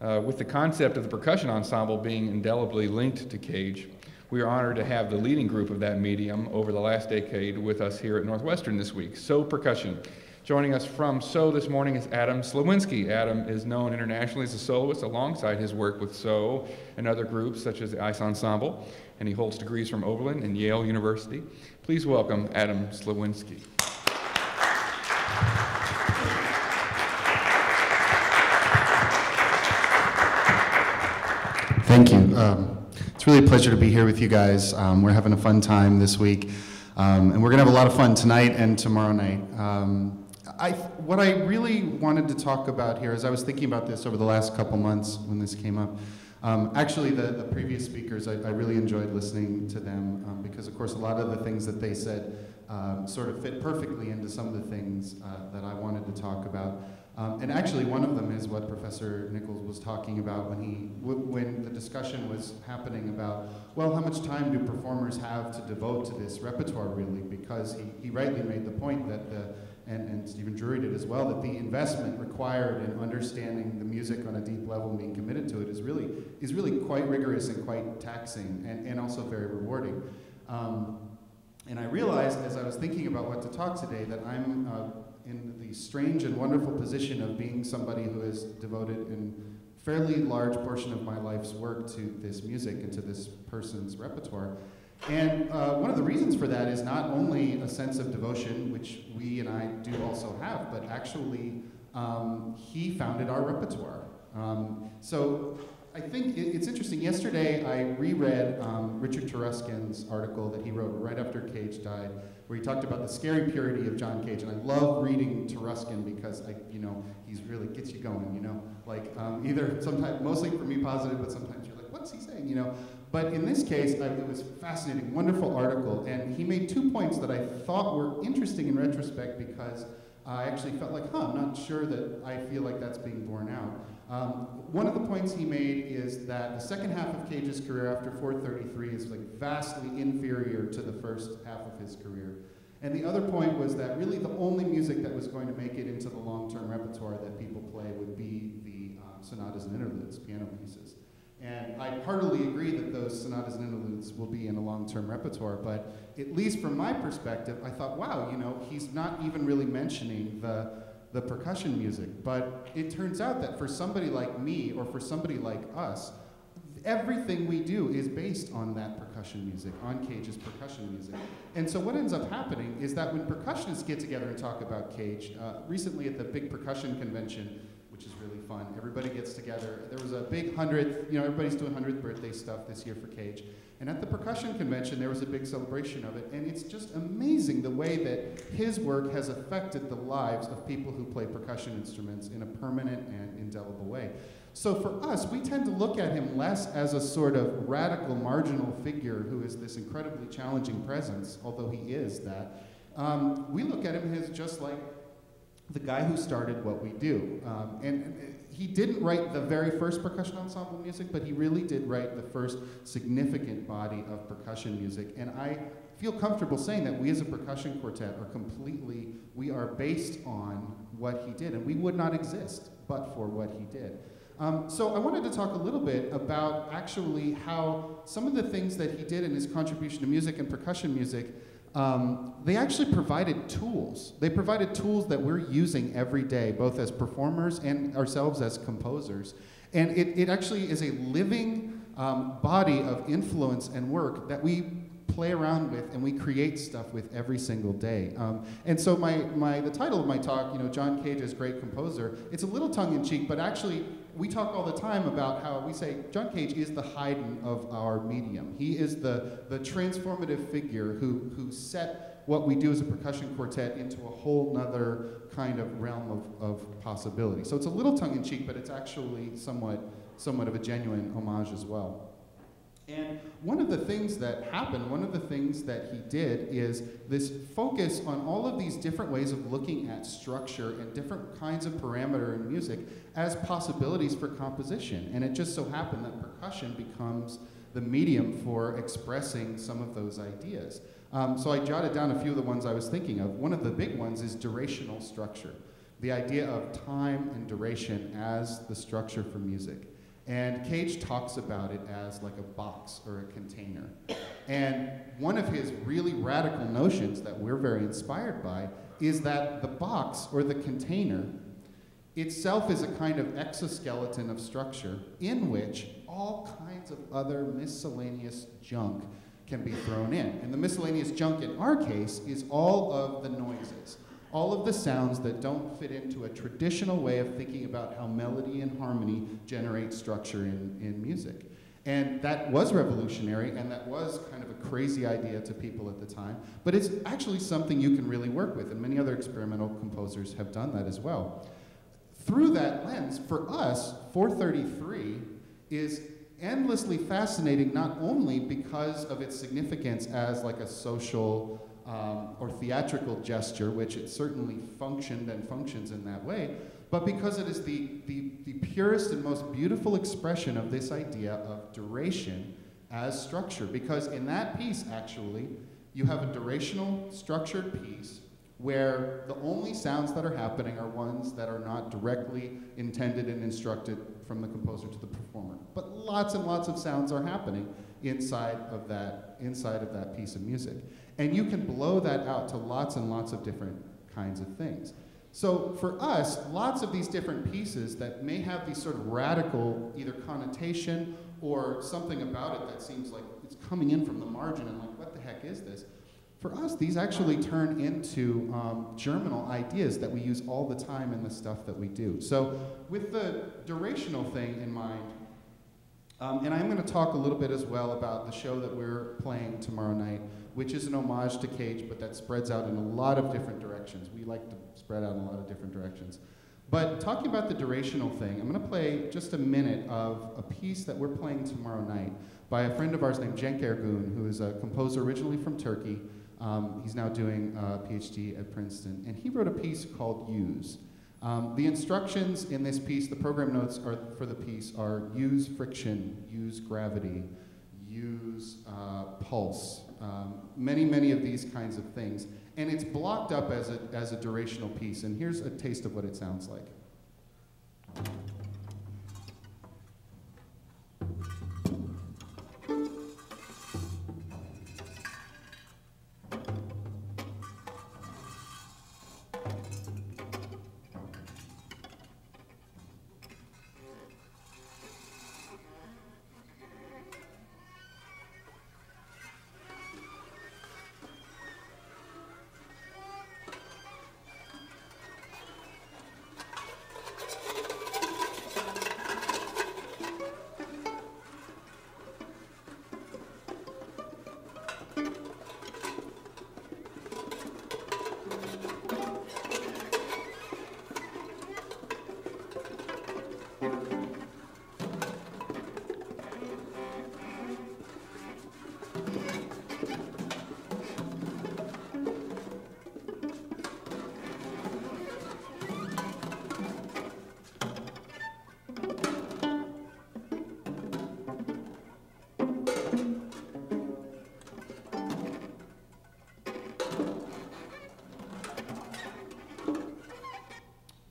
With the concept of the percussion ensemble being indelibly linked to Cage, we are honored to have the leading group of that medium over the last decade with us here at Northwestern this week, So Percussion. Joining us from So this morning is Adam Sliwinski. Adam is known internationally as a soloist alongside his work with So and other groups such as the Ice Ensemble, and he holds degrees from Oberlin and Yale University. Please welcome Adam Sliwinski. Thank you. It's really a pleasure to be here with you guys. We're having a fun time this week, and we're going to have a lot of fun tonight and tomorrow night. What I really wanted to talk about here, as I was thinking about this over the last couple months when this came up, actually the previous speakers, I really enjoyed listening to them because, of course, a lot of the things that they said sort of fit perfectly into some of the things that I wanted to talk about. And actually, one of them is what Professor Nichols was talking about when the discussion was happening about, well, how much time do performers have to devote to this repertoire, really? Because he rightly made the point that and Stephen Drury did as well, that the investment required in understanding the music on a deep level and being committed to it is really quite rigorous and quite taxing and also very rewarding. And I realized as I was thinking about what to talk today that I'm in the strange and wonderful position of being somebody who has devoted a fairly large portion of my life's work to this music and to this person's repertoire. And one of the reasons for that is not only a sense of devotion, which we and I do also have, but actually he founded our repertoire. So I think it's interesting. Yesterday I reread Richard Taruskin's article that he wrote right after Cage died, where he talked about the scary purity of John Cage. And I love reading Taruskin because he's really gets you going, either sometimes, mostly for me positive, but sometimes you're like, what's he saying, But in this case, it was a fascinating, wonderful article, and he made 2 points that I thought were interesting in retrospect because I actually felt like, I'm not sure that I feel like that's being borne out. One of the points he made is that the second half of Cage's career after 433 is vastly inferior to the first half of his career. And the other point was that really the only music that was going to make it into the long-term repertoire that people play would be the sonatas and interludes, piano pieces. And I heartily agree that those sonatas and interludes will be in a long-term repertoire, but at least from my perspective, I thought, wow, he's not even really mentioning the percussion music. But it turns out that for somebody like me or for somebody like us, everything we do is based on that percussion music, on Cage's percussion music. And so what ends up happening is that when percussionists get together and talk about Cage, recently at the Big Percussion Convention, which is really fun. Everybody gets together. There was a big 100th, everybody's doing 100th birthday stuff this year for Cage. And at the percussion convention, there was a big celebration of it. And it's just amazing the way that his work has affected the lives of people who play percussion instruments in a permanent and indelible way. So for us, we tend to look at him less as a sort of radical, marginal figure who is this incredibly challenging presence, although he is that. We look at him as just like the guy who started what we do. And he didn't write the very first percussion ensemble music, but he really did write the first significant body of percussion music. And I feel comfortable saying that we as a percussion quartet we are based on what he did, and we would not exist but for what he did. So I wanted to talk a little bit about actually how some of the things that he did in his contribution to music and percussion music, they actually provided tools. They provided tools that we're using every day, both as performers and ourselves as composers. And it actually is a living body of influence and work that we play around with and we create stuff with every single day. And so the title of my talk, John Cage as Great Composer, it's a little tongue-in-cheek, but actually we talk all the time about how we say John Cage is the Haydn of our medium. He is the transformative figure who set what we do as a percussion quartet into a whole nother kind of realm of possibility. So it's a little tongue-in-cheek, but it's actually somewhat of a genuine homage as well. And one of the things that happened, one of the things that he did is this focus on all of these different ways of looking at structure and different kinds of parameter in music as possibilities for composition. And it just so happened that percussion becomes the medium for expressing some of those ideas. So I jotted down a few of the ones I was thinking of. One of the big ones is durational structure. the idea of time and duration as the structure for music. And Cage talks about it as like a box or a container. And one of his really radical notions that we're very inspired by is that the box or the container itself is a kind of exoskeleton of structure in which all kinds of other miscellaneous junk can be thrown in. And the miscellaneous junk in our case is all of the noises, all of the sounds that don't fit into a traditional way of thinking about how melody and harmony generate structure in music. And that was revolutionary, and that was kind of a crazy idea to people at the time, but it's actually something you can really work with, and many other experimental composers have done that as well. Through that lens, for us, 433 is endlessly fascinating, not only because of its significance as like a social or theatrical gesture, which it certainly functioned and functions in that way, but because it is the purest and most beautiful expression of this idea of duration as structure. Because in that piece, actually, you have a durational structured piece where the only sounds that are happening are ones that are not directly intended and instructed from the composer to the performer. But lots and lots of sounds are happening inside of that piece of music. And you can blow that out to lots and lots of different kinds of things. So for us, lots of these different pieces that may have these sort of radical either connotation or something about it that seems like it's coming in from the margin and like, what the heck is this? For us, these actually turn into germinal ideas that we use all the time in the stuff that we do. So with the durational thing in mind, and I'm going to talk a little bit as well about the show that we're playing tomorrow night, which is an homage to Cage, but that spreads out in a lot of different directions. We like to spread out in a lot of different directions. But talking about the durational thing, I'm going to play just a minute of a piece that we're playing tomorrow night by a friend of ours named Cenk Ergun, who is a composer originally from Turkey. He's now doing a PhD at Princeton, and he wrote a piece called Use. The instructions in this piece, the program notes for the piece are use friction, use gravity, use pulse, many of these kinds of things. And it's blocked up as a durational piece, and here's a taste of what it sounds like.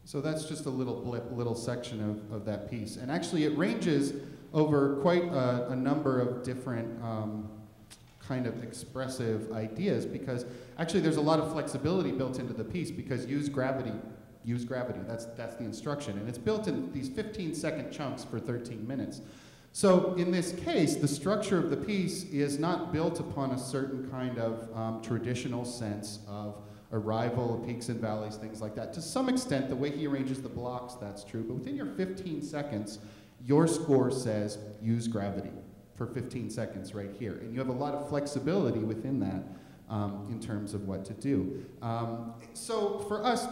So that's just a little section of that piece. And actually it ranges over quite a number of different kind of expressive ideas, because actually there's a lot of flexibility built into the piece, because use gravity, that's the instruction. And it's built in these 15-second chunks for 13 minutes. So in this case, the structure of the piece is not built upon a certain kind of traditional sense of arrival, peaks and valleys, things like that. To some extent, the way he arranges the blocks, that's true, but within your 15 seconds, your score says use gravity for 15 seconds right here. And you have a lot of flexibility within that in terms of what to do. So for us,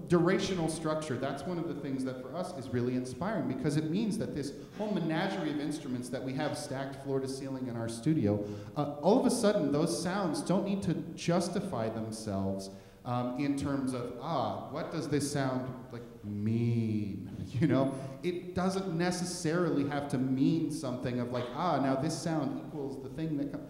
durational structure, that's one of the things that for us is really inspiring, because it means that this whole menagerie of instruments that we have stacked floor to ceiling in our studio, all of a sudden those sounds don't need to justify themselves in terms of, what does this sound like mean? You know, it doesn't necessarily have to mean something of like, now this sound equals the thing that comes.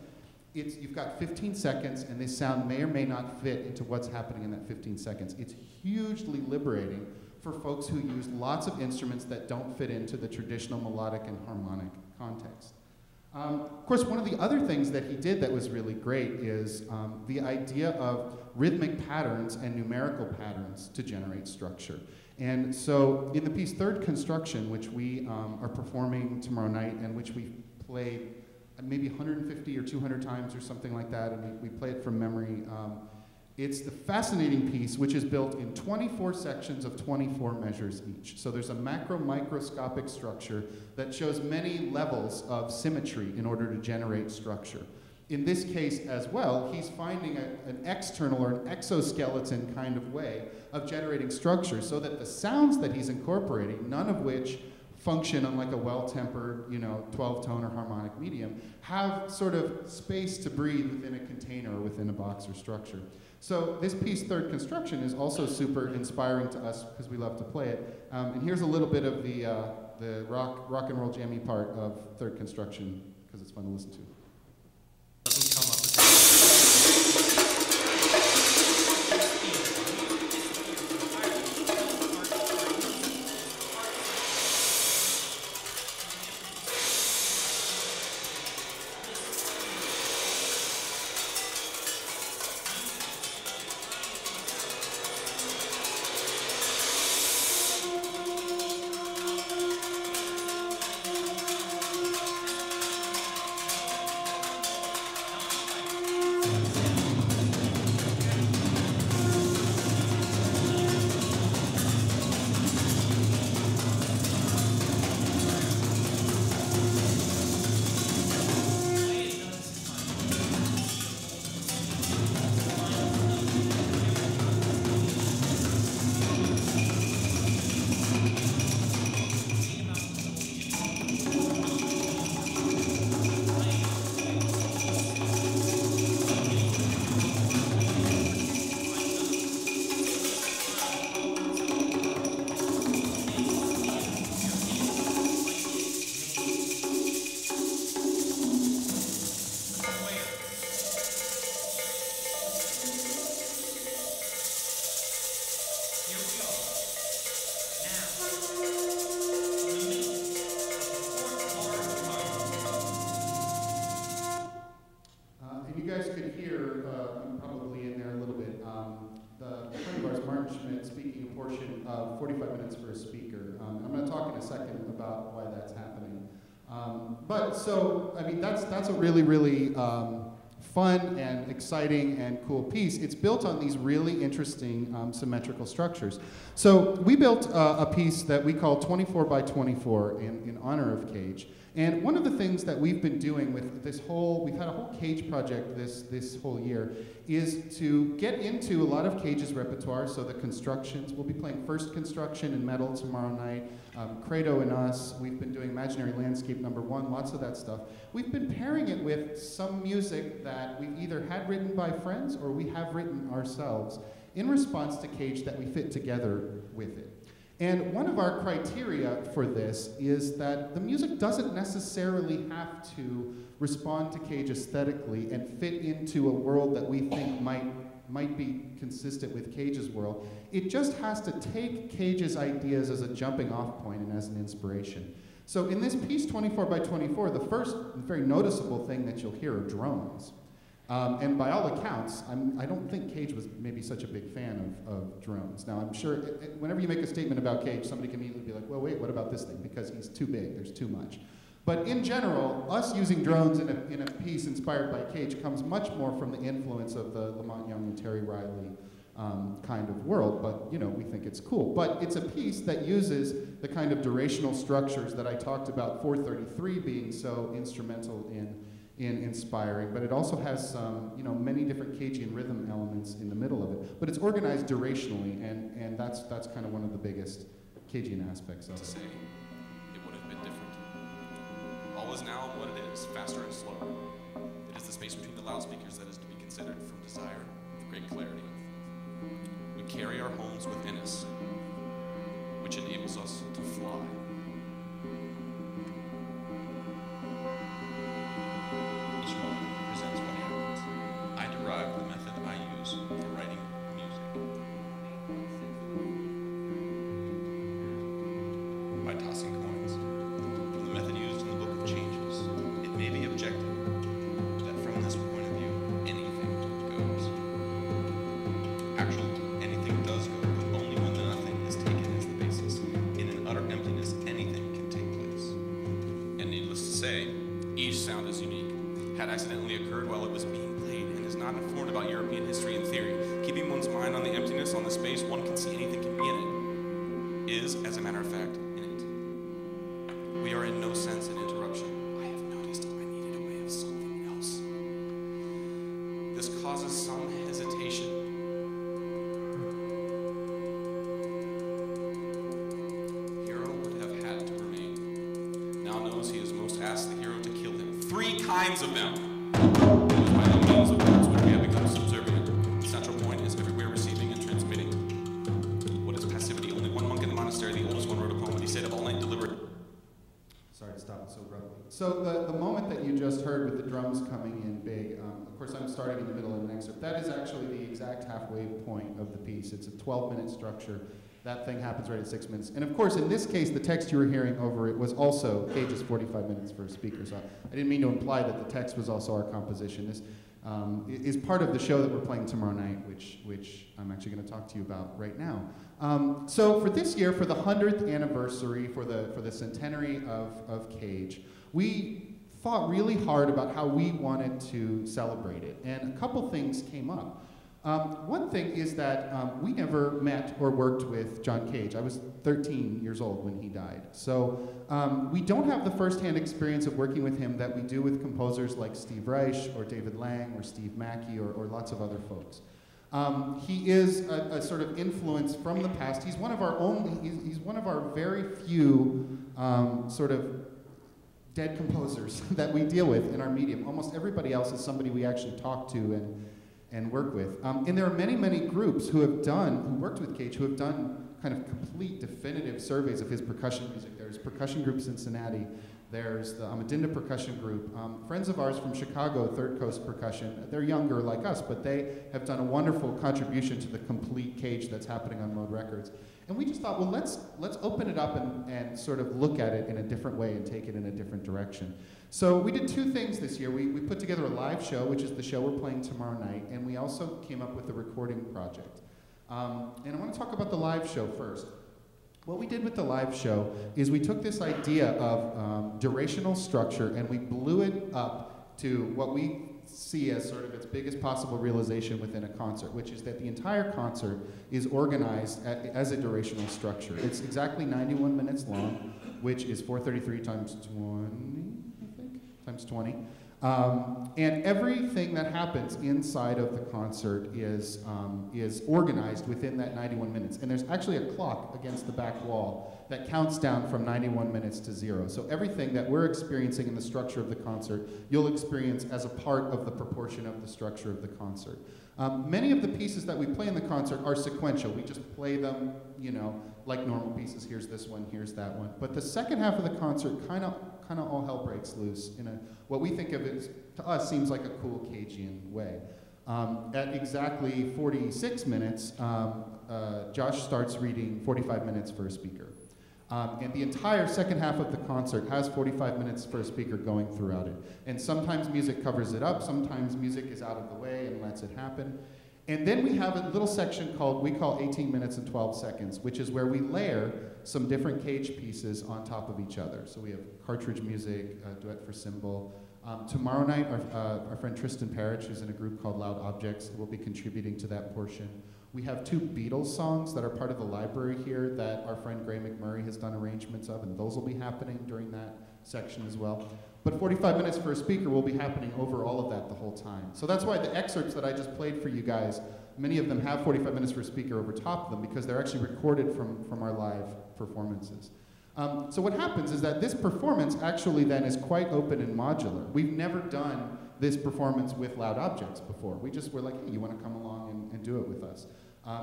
you've got 15 seconds, and this sound may or may not fit into what's happening in that 15 seconds. It's hugely liberating for folks who use lots of instruments that don't fit into the traditional melodic and harmonic context. Of course, one of the other things that he did that was really great is the idea of rhythmic patterns and numerical patterns to generate structure. And so in the piece Third Construction, which we are performing tomorrow night and which we played maybe 150 or 200 times or something like that, and we play it from memory. It's the fascinating piece, which is built in 24 sections of 24 measures each. So there's a macro-microscopic structure that shows many levels of symmetry in order to generate structure. In this case as well, he's finding an external or an exoskeleton kind of way of generating structure so that the sounds that he's incorporating, none of which function on like a well-tempered, 12-tone or harmonic medium, have sort of space to breathe within a container or within a box or structure. So this piece, Third Construction, is also super inspiring to us because we love to play it. And here's a little bit of the rock and roll jammy part of Third Construction because it's fun to listen to. Doesn't come up speaking a portion of 45 minutes for a speaker. I'm going to talk in a second about why that's happening. That's a really, really fun and exciting and cool piece. It's built on these really interesting symmetrical structures. So we built a piece that we call 24 by 24 in honor of Cage. And one of the things that we've been doing with this we've had a whole Cage project this whole year, is to get into a lot of Cage's repertoire. So the constructions, we'll be playing First Construction in metal tomorrow night, Credo and Us, we've been doing Imaginary Landscape #1, lots of that stuff. We've been pairing it with some music that we've either had written by friends or we have written ourselves in response to Cage that we fit together with it. And one of our criteria for this is that the music doesn't necessarily have to respond to Cage aesthetically and fit into a world that we think might be consistent with Cage's world. It just has to take Cage's ideas as a jumping off point and as an inspiration. So in this piece 24 by 24, the first very noticeable thing that you'll hear are drones. And by all accounts, I don't think Cage was maybe such a big fan of drones. Now, I'm sure whenever you make a statement about Cage, somebody can immediately be like, well, wait, what about this thing? Because he's too big, there's too much. But in general, us using drones in a piece inspired by Cage comes much more from the influence of the Lamont Young and Terry Riley kind of world, but we think it's cool. But it's a piece that uses the kind of durational structures that I talked about 433 being so instrumental in inspiring, but it also has some, many different Cagean rhythm elements in the middle of it. But it's organized durationally, and that's kind of one of the biggest Cagean aspects of it. To say it would have been different. All is now what it is, faster and slower. It is the space between the loudspeakers that is to be considered from desire of great clarity. We carry our homes within us, which enables us to fly. Each moment presents what happens. say each sound is unique, had accidentally occurred while it was being played, and is not informed about European history and theory, keeping one's mind on the emptiness, on the space one can see anything can be in it, is, as a matter of fact, in it. We are in no sense an interruption. I have noticed I needed a way of something else. This causes some hesitation. Hero would have had to remain. Now knows he has most asked the hero to kill him. 3 kinds of them. It was by no means the words which we have become subservient. The central point is everywhere receiving and transmitting. What is passivity? Only one monk in the monastery, the oldest one, wrote a poem when he stayed up all night deliberate. Sorry to stop it so abruptly. So the moment that you just heard with the drums coming in big, of course I'm starting in the middle of an excerpt, that is actually the exact halfway point of the piece. It's a 12-minute structure. That thing happens right at 6 minutes. And of course, in this case, the text you were hearing over it was also Cage's 45 minutes for a speaker. So I didn't mean to imply that the text was also our composition. This is part of the show that we're playing tomorrow night, which I'm actually going to talk to you about right now. So for this year, for the 100th anniversary, for the centenary of Cage, we thought really hard about how we wanted to celebrate it. And a couple things came up. One thing is that we never met or worked with John Cage. I was 13 years old when he died. So we don't have the first-hand experience of working with him that we do with composers like Steve Reich or David Lang or Steve Mackey or lots of other folks. He is a sort of influence from the past. He's one of our he's one of our very few sort of dead composers that we deal with in our medium. Almost everybody else is somebody we actually talk to and work with. And there are many, many groups who worked with Cage, who have done kind of complete, definitive surveys of his percussion music. There's Percussion Group Cincinnati, there's the Amadinda Percussion Group. Friends of ours from Chicago, Third Coast Percussion, they're younger like us, but they have done a wonderful contribution to the complete Cage that's happening on Mode Records. And we just thought, well, let's open it up and sort of look at it in a different way and take it in a different direction. So we did 2 things this year. We put together a live show, which is the show we're playing tomorrow night, and we also came up with a recording project. And I want to talk about the live show first. What we did with the live show is we took this idea of durational structure and we blew it up to what we see as sort of its biggest possible realization within a concert, which is that the entire concert is organized as a durational structure. It's exactly 91 minutes long, which is 433 times 20, I think, times 20. And everything that happens inside of the concert is organized within that 91 minutes. And there's actually a clock against the back wall that counts down from 91 minutes to 0. So everything that we're experiencing in the structure of the concert, you'll experience as a part of the proportion of the structure of the concert. Many of the pieces that we play in the concert are sequential. We just play them, you know, like normal pieces. Here's this one, here's that one. But the second half of the concert kind of all hell breaks loose in what we think of as, to us, seems like a cool Cagean way. At exactly 46 minutes, Josh starts reading 45 minutes for a speaker. And the entire second half of the concert has 45 minutes for a speaker going throughout it. And sometimes music covers it up, sometimes music is out of the way and lets it happen. And then we have a little section we call 18 minutes and 12 seconds, which is where we layer some different Cage pieces on top of each other. So we have cartridge music, duet for cymbal. Tomorrow night, our friend Tristan Parrish, who's in a group called Loud Objects, will be contributing to that portion. We have 2 Beatles songs that are part of the library here that our friend Gray McMurray has done arrangements of, and those will be happening during that section as well. But 45 minutes for a speaker will be happening over all of that the whole time. So that's why the excerpts that I just played for you guys, many of them have 45 minutes for a speaker over top of them because they're actually recorded from our live performances. So what happens is that this performance actually then is quite open and modular. We've never done this performance with Loud Objects before. We just were like, hey, you want to come along and do it with us?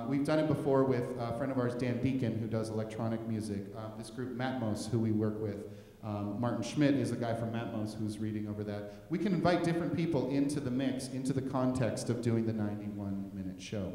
We've done it before with a friend of ours, Dan Deacon, who does electronic music. This group, Matmos, who we work with. Martin Schmidt is a guy from Matmos who's reading over that. We can invite different people into the mix, into the context of doing the 91-minute show.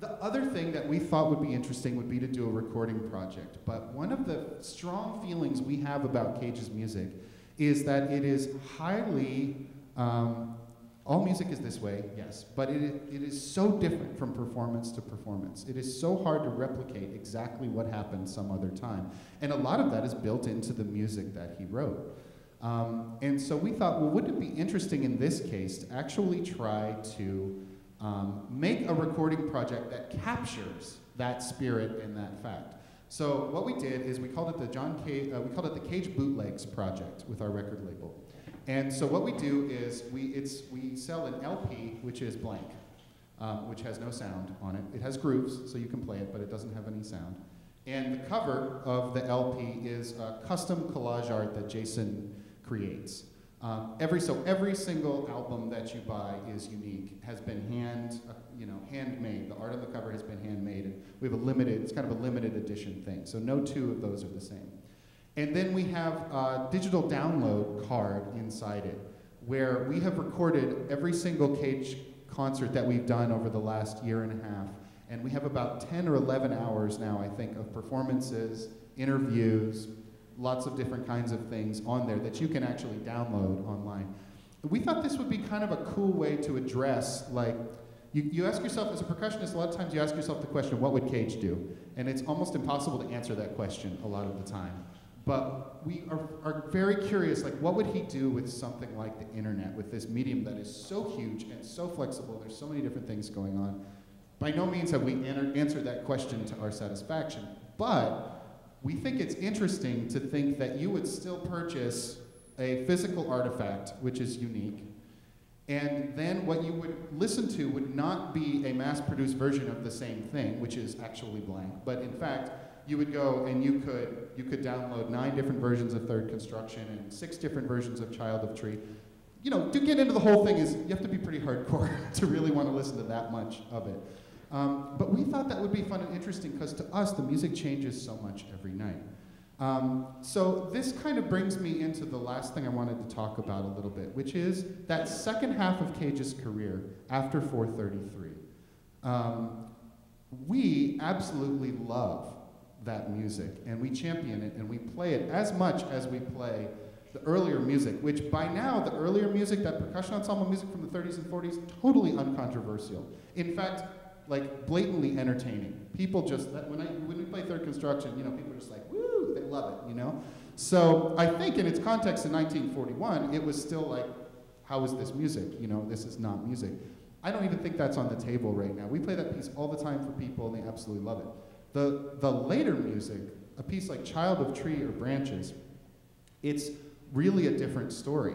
The other thing that we thought would be interesting would be to do a recording project. But one of the strong feelings we have about Cage's music is that it is highly, all music is this way, yes, but it is so different from performance to performance. It is so hard to replicate exactly what happened some other time. And a lot of that is built into the music that he wrote. And so we thought, well, wouldn't it be interesting in this case to actually try to make a recording project that captures that spirit and that fact. So what we did is we called it the Cage Bootlegs Project with our record label. And so what we do is we sell an LP, which is blank, which has no sound on it. It has grooves, so you can play it, but it doesn't have any sound. And the cover of the LP is custom collage art that Jason creates. Every single album that you buy is unique, has been handmade. The art of the cover has been handmade, and we have it's kind of a limited edition thing. So no two of those are the same. And then we have a digital download card inside it, where we have recorded every single Cage concert that we've done over the last year and a half. And we have about 10 or 11 hours now, I think, of performances, interviews, lots of different kinds of things on there that you can actually download online. We thought this would be kind of a cool way to address, like, you ask yourself, as a percussionist, a lot of times you ask yourself the question, what would Cage do? And it's almost impossible to answer that question a lot of the time. But we are very curious, like, what would he do with something like the internet, with this medium that is so huge and so flexible, there's so many different things going on. By no means have we answered that question to our satisfaction, but we think it's interesting to think that you would still purchase a physical artifact, which is unique, and then what you would listen to would not be a mass-produced version of the same thing, which is actually blank, but in fact, you would go and you could download 9 different versions of Third Construction and 6 different versions of Child of Tree. You know, to get into the whole thing is, you have to be pretty hardcore to really want to listen to that much of it. But we thought that would be fun and interesting because to us, the music changes so much every night. So this kind of brings me into the last thing I wanted to talk about a little bit, which is that second half of Cage's career after 433. We absolutely love that music, and we champion it, and we play it as much as we play the earlier music, which by now, the earlier music, that percussion ensemble music from the 30s and 40s, totally uncontroversial. In fact, like blatantly entertaining. People just, when we play Third Construction, you know, people are just like, woo, they love it, you know? So I think in its context in 1941, it was still like, how is this music? You know, this is not music. I don't even think that's on the table right now. We play that piece all the time for people, and they absolutely love it. The later music, a piece like Child of Tree or Branches, it's really a different story.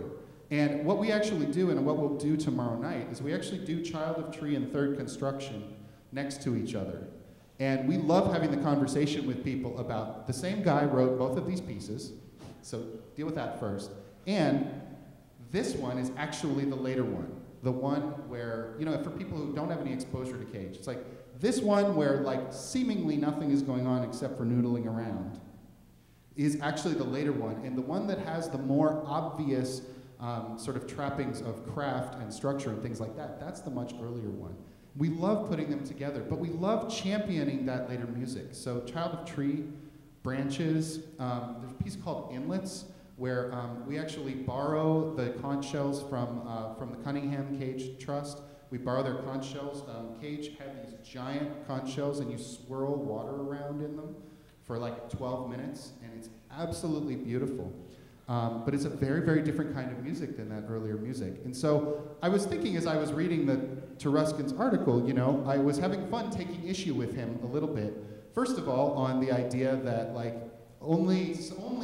And what we actually do, and what we'll do tomorrow night, is we actually do Child of Tree and Third Construction next to each other. And we love having the conversation with people about the same guy wrote both of these pieces, so deal with that first. And this one is actually the later one, the one where, you know, for people who don't have any exposure to Cage, it's like this one where like seemingly nothing is going on except for noodling around is actually the later one, and the one that has the more obvious sort of trappings of craft and structure and things like that, that's the much earlier one. We love putting them together, but we love championing that later music. So Child of Tree, Branches, there's a piece called Inlets, where we actually borrow the conch shells from the Cunningham Cage Trust. We borrow their conch shells. Cage had these giant conch shells, and you swirl water around in them for like 12 minutes, and it's absolutely beautiful. But it's a very, very different kind of music than that earlier music. And so I was thinking as I was reading the Taruskin's article, you know, I was having fun taking issue with him a little bit. First of all, on the idea that like only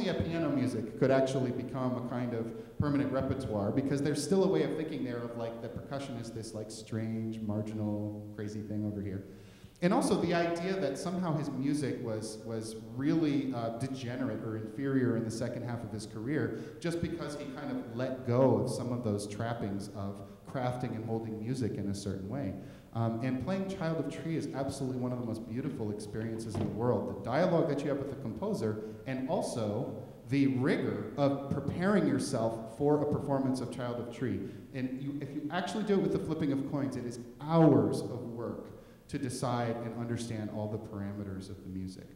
a piano music could actually become a kind of permanent repertoire, because there's still a way of thinking there of like the percussion is this like strange, marginal, crazy thing over here. And also the idea that somehow his music was really degenerate or inferior in the second half of his career just because he kind of let go of some of those trappings of crafting and molding music in a certain way. And playing Child of Tree is absolutely one of the most beautiful experiences in the world. The dialogue that you have with the composer, and also the rigor of preparing yourself for a performance of Child of Tree. And if you actually do it with the flipping of coins, it is hours of work to decide and understand all the parameters of the music.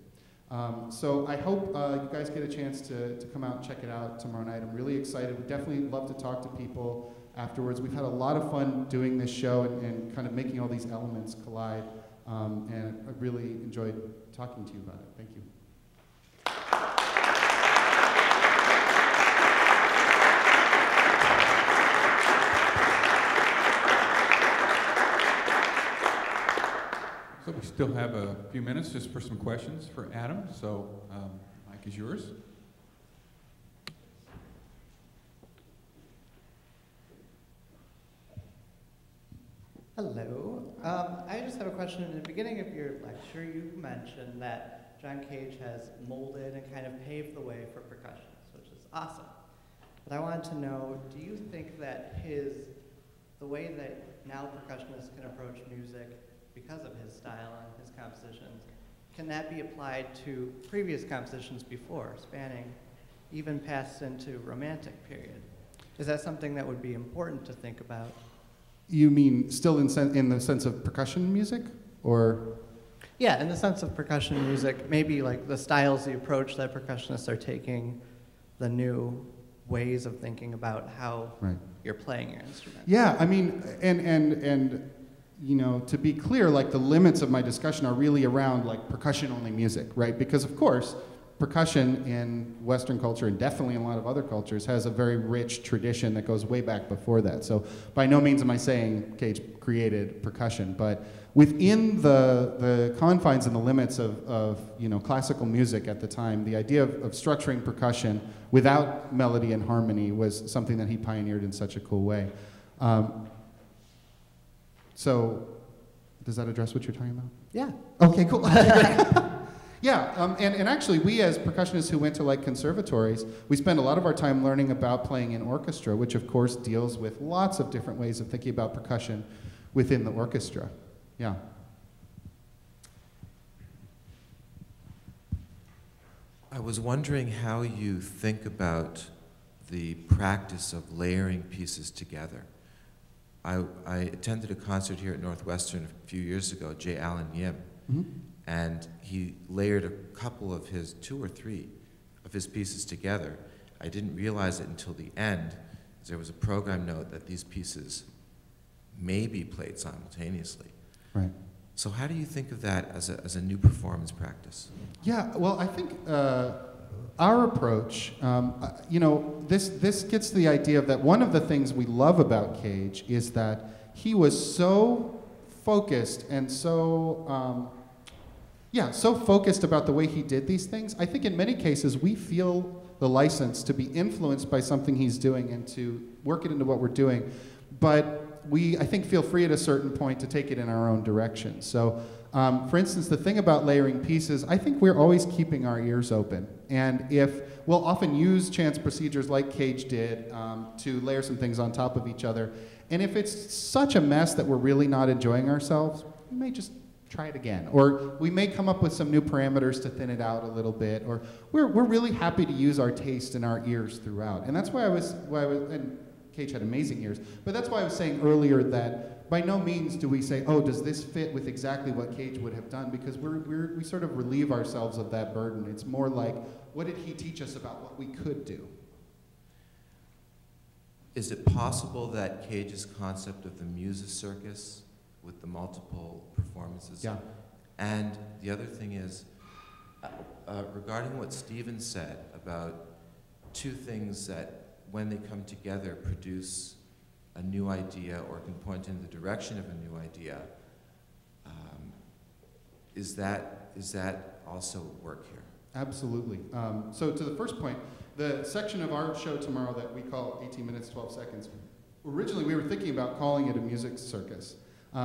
So I hope you guys get a chance to come out and check it out tomorrow night. I'm really excited. We'd definitely love to talk to people afterwards. We've had a lot of fun doing this show and kind of making all these elements collide. And I really enjoyed talking to you about it. Thank you. still have a few minutes just for some questions for Adam, so mic is yours. Hello. I just have a question. In the beginning of your lecture, you mentioned that John Cage has molded and kind of paved the way for percussionists, which is awesome. But I wanted to know, do you think that the way that now percussionists can approach music because of his style and his compositions, can that be applied to previous compositions before, spanning even past into Romantic period? Is that something that would be important to think about? You mean still in the sense of percussion music, or? Yeah, in the sense of percussion music, maybe like the styles, the approach that percussionists are taking, the new ways of thinking about how you're playing your instrument. Yeah, I mean, and you know, to be clear, like the limits of my discussion are really around like percussion-only music, right? Because of course, percussion in Western culture, and definitely in a lot of other cultures, has a very rich tradition that goes way back before that. So by no means am I saying Cage created percussion, but within the confines and the limits of you know, classical music at the time, the idea of structuring percussion without melody and harmony was something that he pioneered in such a cool way. So does that address what you're talking about? Yeah. Okay, cool. Yeah, and actually we as percussionists who went to like conservatories, we spend a lot of our time learning about playing in orchestra, which of course deals with lots of different ways of thinking about percussion within the orchestra. Yeah. I was wondering how you think about the practice of layering pieces together. I attended a concert here at Northwestern a few years ago, J. Allen Yim, and he layered a couple of his, 2 or 3 of his pieces together. I didn't realize it until the end. There was a program note that these pieces may be played simultaneously. Right. So how do you think of that as a new performance practice? Yeah, well, I think our approach, you know, this gets to the idea of that one of the things we love about Cage is that he was so focused and so, so focused about the way he did these things. I think in many cases we feel the license to be influenced by something he's doing and to work it into what we're doing, but we, I think, feel free at a certain point to take it in our own direction. So, for instance, the thing about layering pieces, I think we're always keeping our ears open. And if we'll often use chance procedures like Cage did to layer some things on top of each other. And if it's such a mess that we're really not enjoying ourselves, we may just try it again. Or we may come up with some new parameters to thin it out a little bit. Or we're really happy to use our taste and our ears throughout. And that's why I was and Cage had amazing ears, but that's why I was saying earlier that by no means do we say, oh, does this fit with exactly what Cage would have done, because we sort of relieve ourselves of that burden. It's more like, what did he teach us about what we could do? Is it possible that Cage's concept of the Muses Circus with the multiple performances? Yeah. And the other thing is, regarding what Stephen said about 2 things that when they come together produce a new idea or can point in the direction of a new idea, is that also work here? Absolutely. So to the first point, the section of our show tomorrow that we call 18 minutes, 12 seconds, originally we were thinking about calling it a music circus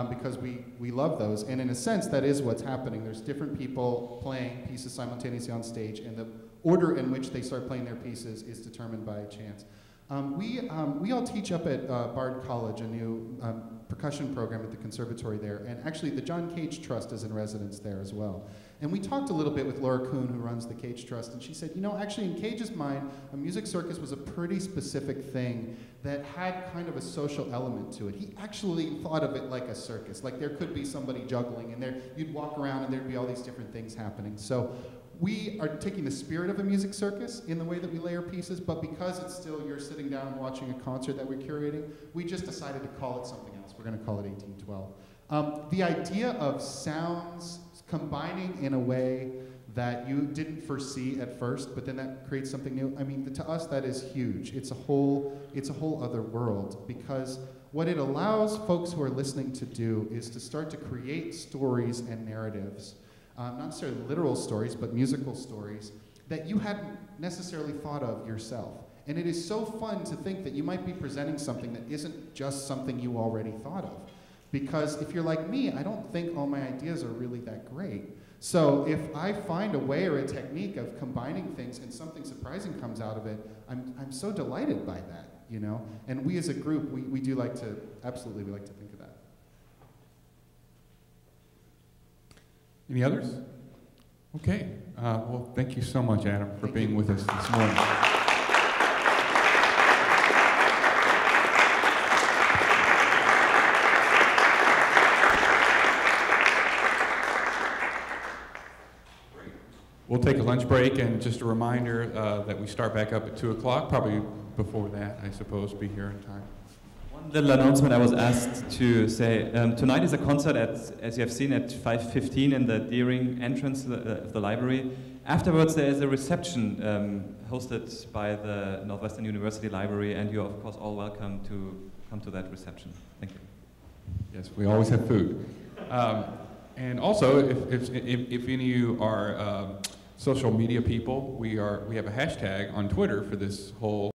because we love those. And in a sense, that is what's happening. There's different people playing pieces simultaneously on stage, and the order in which they start playing their pieces is determined by chance. We all teach up at Bard College, a new percussion program at the conservatory there, and actually the John Cage Trust is in residence there as well. And we talked a little bit with Laura Kuhn, who runs the Cage Trust, and she said, you know, actually in Cage's mind, a music circus was a pretty specific thing that had kind of a social element to it. He actually thought of it like a circus, like there could be somebody juggling, and there you'd walk around and there'd be all these different things happening. So we are taking the spirit of a music circus in the way that we layer pieces, but because it's still you're sitting down and watching a concert that we're curating, we just decided to call it something else. We're going to call it 1812. The idea of sounds combining in a way that you didn't foresee at first, but then that creates something new. I mean, to us that is huge. It's a whole other world, because what it allows folks who are listening to do is to start to create stories and narratives, not necessarily literal stories, but musical stories that you hadn't necessarily thought of yourself. And it is so fun to think that you might be presenting something that isn't just something you already thought of. Because if you're like me, I don't think all my ideas are really that great. So if I find a way or a technique of combining things and something surprising comes out of it, I'm so delighted by that, you know? And we as a group, we do like to, absolutely, we like to think of that. Any others? Okay. Well, thank you so much, Adam, for being with us this morning. We'll take a lunch break, and just a reminder that we start back up at 2 o'clock, probably before that, I suppose, be here in time. One little announcement I was asked to say. Tonight is a concert, as you have seen, at 5:15 in the Deering entrance of the library. Afterwards, there is a reception hosted by the Northwestern University Library, and you're, of course, all welcome to come to that reception. Thank you. Yes, we always have food. And also, if any of you are social media people, we have a hashtag on Twitter for this whole